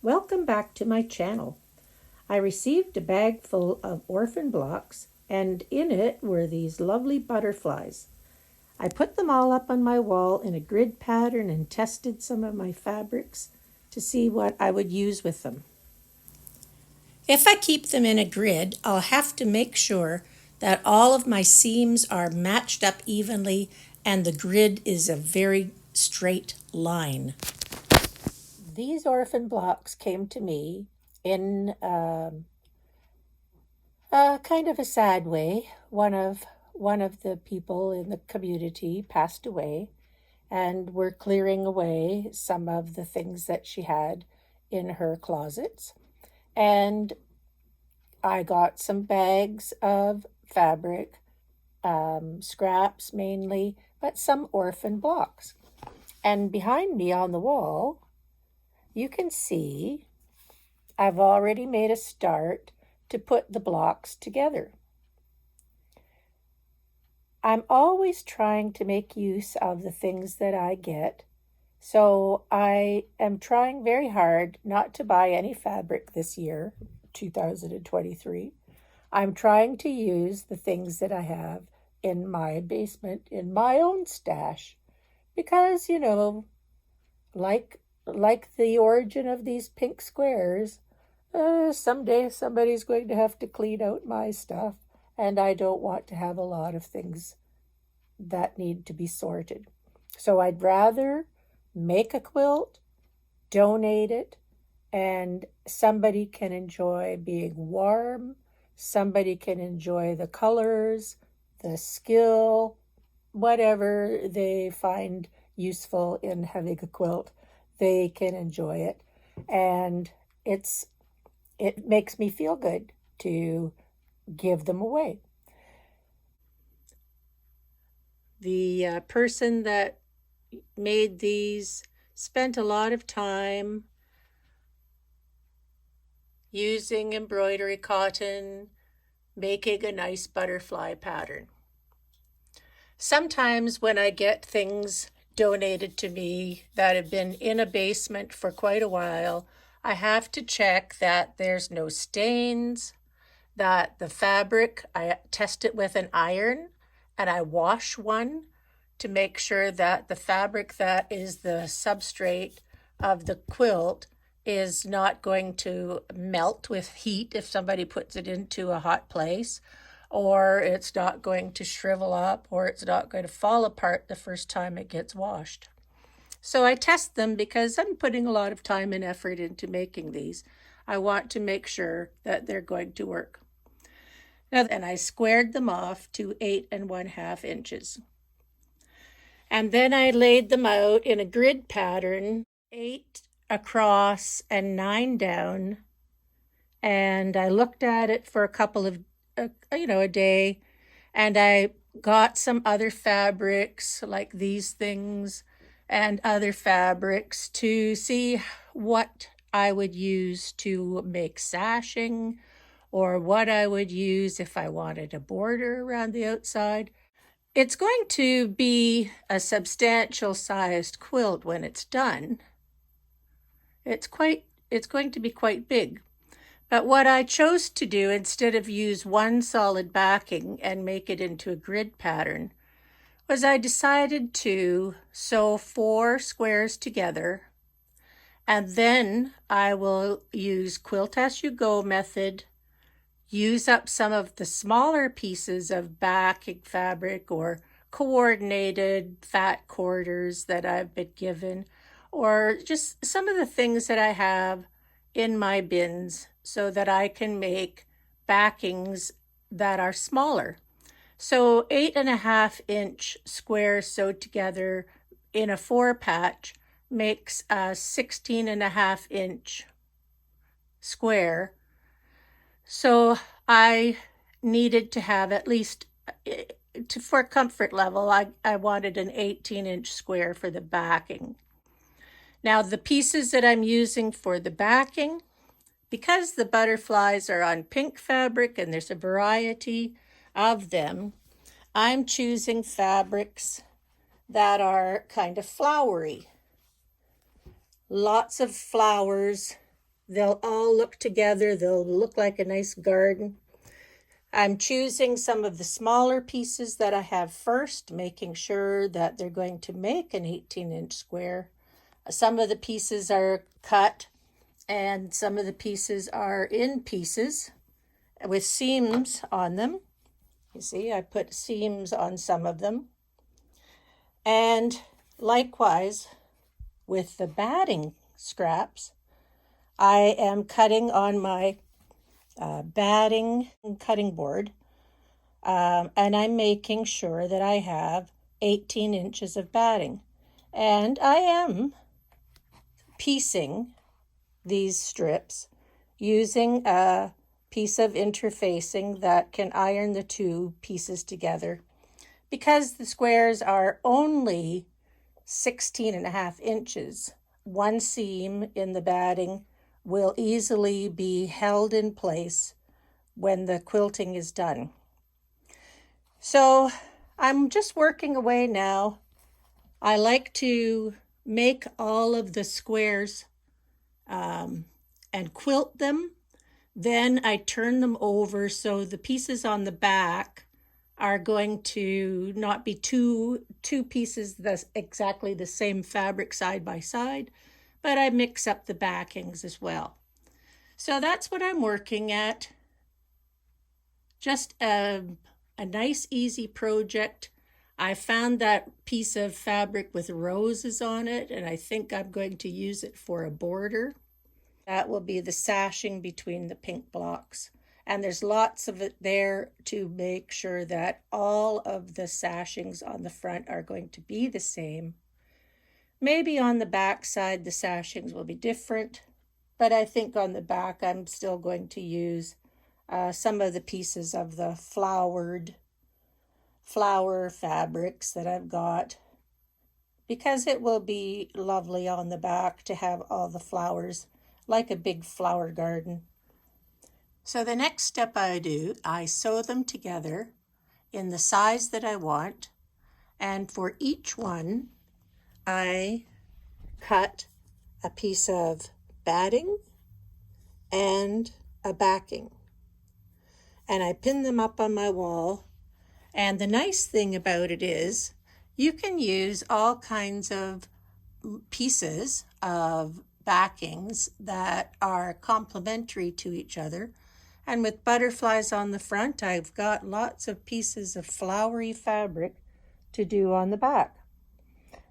Welcome back to my channel. I received a bag full of orphan blocks, and in it were these lovely butterflies. I put them all up on my wall in a grid pattern and tested some of my fabrics to see what I would use with them. If I keep them in a grid, I'll have to make sure that all of my seams are matched up evenly and the grid is a very straight line. These orphan blocks came to me in kind of a sad way. One of the people in the community passed away, and we're clearing away some of the things that she had in her closets. And I got some bags of fabric, scraps mainly, but some orphan blocks. And behind me on the wall, you can see I've already made a start to put the blocks together. I'm always trying to make use of the things that I get, so I am trying very hard not to buy any fabric this year, 2023. I'm trying to use the things that I have in my basement, in my own stash, because, like the origin of these pink squares, someday somebody's going to have to clean out my stuff, and I don't want to have a lot of things that need to be sorted. So I'd rather make a quilt, donate it, and somebody can enjoy being warm, somebody can enjoy the colors, the skill, whatever they find useful in having a quilt, they can enjoy it. And it makes me feel good to give them away. The person that made these spent a lot of time using embroidery cotton, making a nice butterfly pattern. Sometimes when I get things donated to me that have been in a basement for quite a while, I have to check that there's no stains, that the fabric, I test it with an iron and I wash one to make sure that the fabric that is the substrate of the quilt is not going to melt with heat if somebody puts it into a hot place, or it's not going to shrivel up, or it's not going to fall apart the first time it gets washed. So I test them because I'm putting a lot of time and effort into making these. I want to make sure that they're going to work. Now, and I squared them off to 8 1/2 inches. And then I laid them out in a grid pattern, 8 across and 9 down. And I looked at it for a couple of, a day, and I got some other fabrics like these things and other fabrics to see what I would use to make sashing, or what I would use if I wanted a border around the outside. It's going to be a substantial sized quilt when it's done. It's going to be quite big. But what I chose to do, instead of use one solid backing and make it into a grid pattern, was I decided to sew 4 squares together, and then I will use quilt as you go method, use up some of the smaller pieces of backing fabric or coordinated fat quarters that I've been given, or just some of the things that I have in my bins so that I can make backings that are smaller. So 8 1/2 inch squares sewed together in a 4 patch makes a 16 1/2 inch square. So I needed to have at least, for comfort level, I wanted an 18-inch square for the backing. Now the pieces that I'm using for the backing, because the butterflies are on pink fabric and there's a variety of them, I'm choosing fabrics that are kind of flowery. Lots of flowers they'll all look together. They'll look like a nice garden. I'm choosing some of the smaller pieces that I have first, making sure that they're going to make an 18-inch square. Some of the pieces are cut and some of the pieces are in pieces with seams on them. You see, I put seams on some of them. And likewise, with the batting scraps, I am cutting on my batting cutting board, and I'm making sure that I have 18 inches of batting. And I am piecing these strips using a piece of interfacing that can iron the two pieces together. Because the squares are only 16.5 inches, one seam in the batting will easily be held in place when the quilting is done. So I'm just working away now. I like to make all of the squares and quilt them. Then I turn them over so the pieces on the back are going to not be two pieces that's exactly the same fabric side by side, but I mix up the backings as well. So that's what I'm working at. Just a nice, easy project. I found that piece of fabric with roses on it, and I think I'm going to use it for a border. That will be the sashing between the pink blocks. And there's lots of it there to make sure that all of the sashings on the front are going to be the same. Maybe on the back side the sashings will be different, but I think on the back I'm still going to use some of the pieces of the flower fabrics that I've got, because it will be lovely on the back to have all the flowers like a big flower garden. So the next step I do, I sew them together in the size that I want, and for each one I cut a piece of batting and a backing, and I pin them up on my wall. And the nice thing about it is you can use all kinds of pieces of backings that are complementary to each other. And with butterflies on the front, I've got lots of pieces of flowery fabric to do on the back.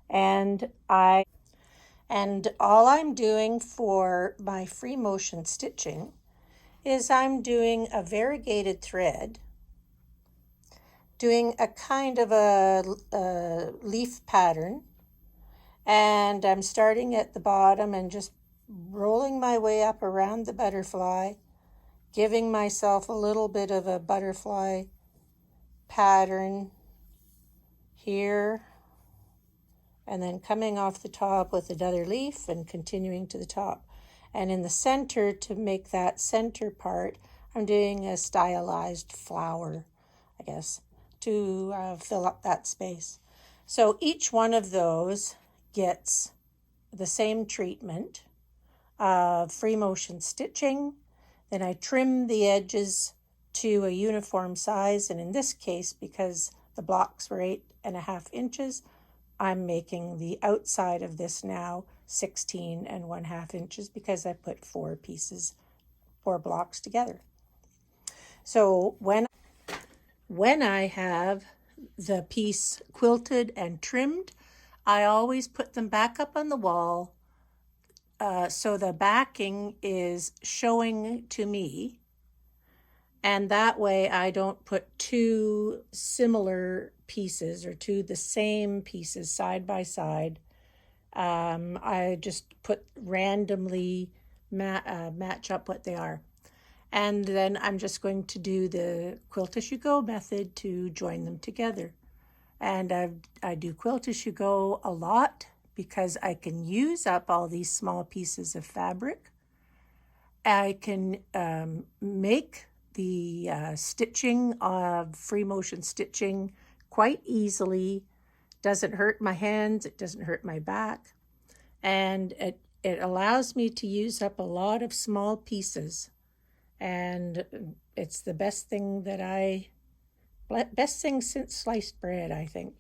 And all I'm doing for my free motion stitching is I'm doing a variegated thread, doing a kind of a leaf pattern, and I'm starting at the bottom and just rolling my way up around the butterfly, giving myself a little bit of a butterfly pattern here, and then coming off the top with another leaf and continuing to the top. And in the center, to make that center part, I'm doing a stylized flower, I guess, to fill up that space. So each one of those gets the same treatment of free motion stitching. Then I trim the edges to a uniform size, and in this case, because the blocks were 8.5 inches, I'm making the outside of this now 16.5 inches because I put 4 blocks together. So when I have the piece quilted and trimmed, I always put them back up on the wall so the backing is showing to me, and that way I don't put two similar pieces or two the same pieces side by side. I just put randomly match up what they are. And then I'm just going to do the quilt as you go method to join them together. And I do quilt as you go a lot because I can use up all these small pieces of fabric. I can make the stitching of free motion stitching quite easily. Doesn't hurt my hands, it doesn't hurt my back, and it allows me to use up a lot of small pieces, and it's the best thing best thing since sliced bread, I think,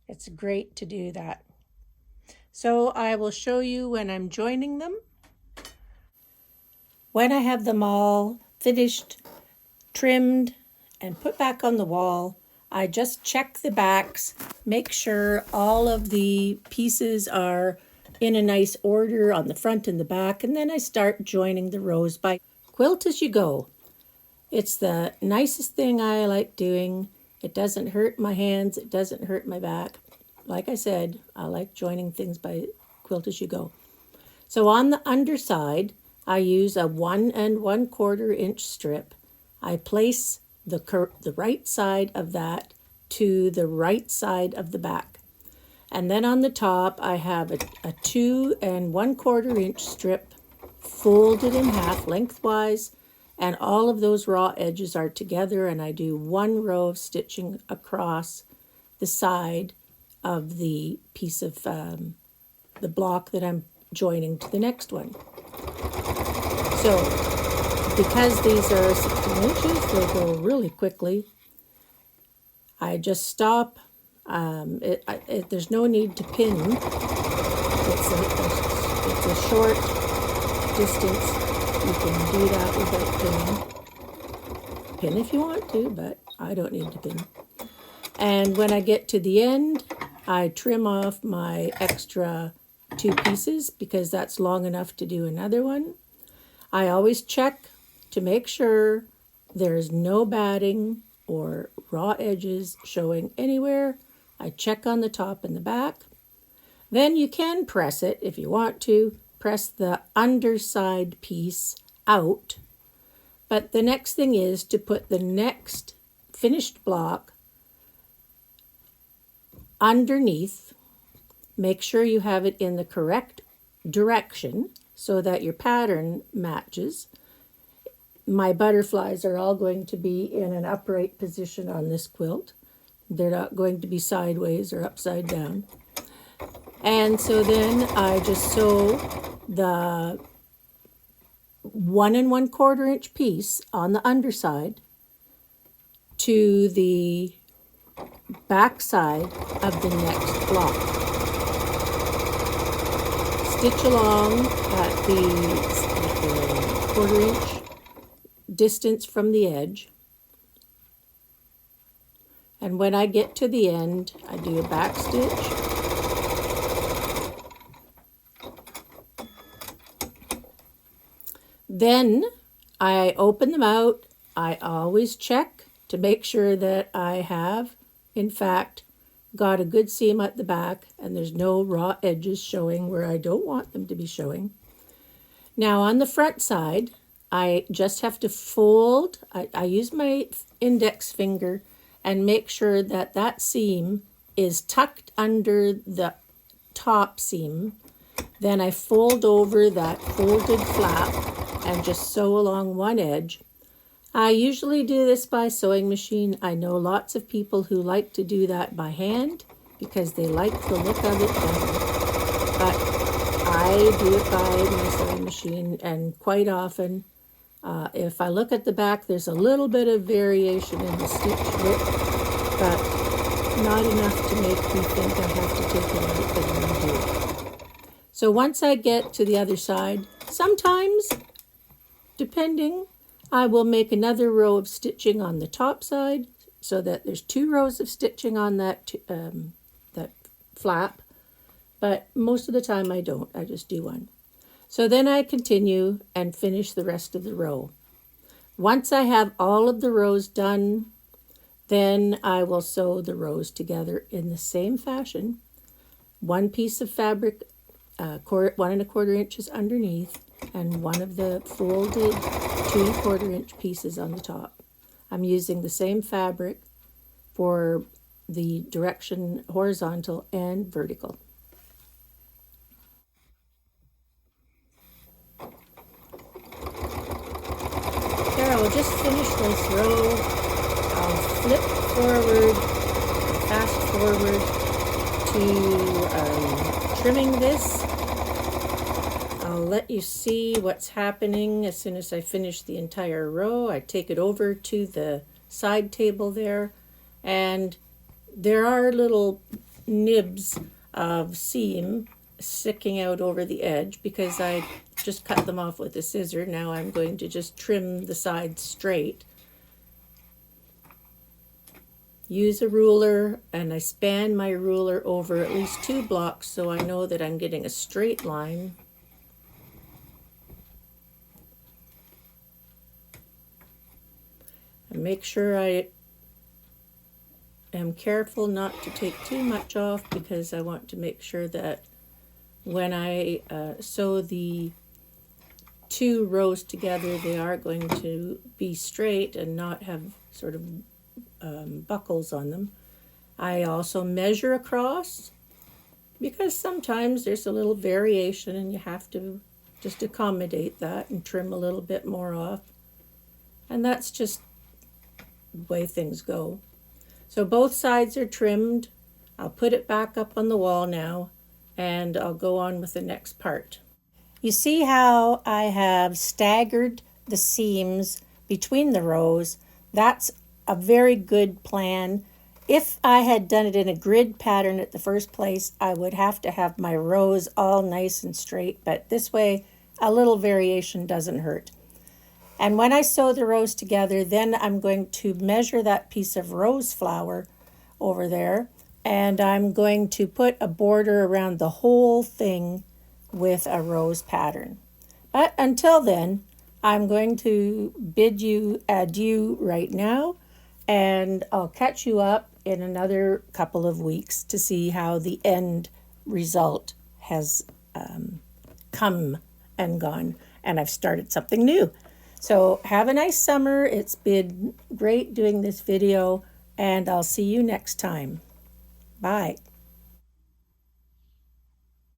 It's great to do that. So I will show you when I'm joining them. When I have them all finished, trimmed, and put back on the wall, I just check the backs, make sure all of the pieces are in a nice order on the front and the back, and then I start joining the rows by quilt as you go. It's the nicest thing I like doing. It doesn't hurt my hands, it doesn't hurt my back. Like I said, I like joining things by quilt as you go. So on the underside, I use a 1 1/4 inch strip. I place the right side of that to the right side of the back. And then on the top, I have a 2 1/4 inch strip folded in half lengthwise, and all of those raw edges are together, and I do 1 row of stitching across the side of the piece of the block that I'm joining to the next one. So because these are 16 inches, they go really quickly. I just stop. There's no need to pin. It's a short distance. You can do that without pinning. Pin if you want to, but I don't need to pin. And when I get to the end, I trim off my extra 2 pieces because that's long enough to do another one. I always check to make sure there's no batting or raw edges showing anywhere. I check on the top and the back. Then you can press it if you want to. Press the underside piece out. But the next thing is to put the next finished block underneath. Make sure you have it in the correct direction so that your pattern matches. My butterflies are all going to be in an upright position on this quilt. They're not going to be sideways or upside down. And so then I just sew the 1 1/4 inch piece on the underside to the back side of the next block. Stitch along at the 1/4 inch distance from the edge. And when I get to the end, I do a back stitch. Then I open them out. I always check to make sure that I have, in fact, got a good seam at the back and there's no raw edges showing where I don't want them to be showing. Now on the front side, I just have to fold. I use my index finger and make sure that that seam is tucked under the top seam. Then I fold over that folded flap and just sew along one edge. I usually do this by sewing machine. I know lots of people who like to do that by hand because they like the look of it better. But I do it by my sewing machine, and quite often, if I look at the back, there's a little bit of variation in the stitch width, but not enough to make me think I have to take it out, but I do. So once I get to the other side, sometimes, depending, I will make another row of stitching on the top side so that there's 2 rows of stitching on that flap, but most of the time I don't. I just do one. So then I continue and finish the rest of the row. Once I have all of the rows done, then I will sew the rows together in the same fashion. 1 piece of fabric, 1 1/4 inches underneath, and one of the folded 2 1/4 inch pieces on the top. I'm using the same fabric for the direction horizontal and vertical. There, I will just finish this row. I'll flip forward, fast forward to trimming this. I'll let you see what's happening as soon as I finish the entire row. I take it over to the side table there, and there are little nibs of seam sticking out over the edge because I just cut them off with a scissor. Now I'm going to just trim the sides straight. Use a ruler, and I span my ruler over at least 2 blocks so I know that I'm getting a straight line. And make sure I am careful not to take too much off because I want to make sure that when I sew the 2 rows together, they are going to be straight and not have sort of buckles on them. I also measure across because sometimes there's a little variation and you have to just accommodate that and trim a little bit more off. And that's just the way things go. So both sides are trimmed. I'll put it back up on the wall now, and I'll go on with the next part. You see how I have staggered the seams between the rows? That's a very good plan. If I had done it in a grid pattern at the first place, I would have to have my rows all nice and straight, but this way a little variation doesn't hurt. And when I sew the rows together, then I'm going to measure that piece of rose flower over there, and I'm going to put a border around the whole thing with a rose pattern. But until then, I'm going to bid you adieu right now, and I'll catch you up in another couple of weeks to see how the end result has come and gone, and I've started something new. So have a nice summer. It's been great doing this video, and I'll see you next time. Bye.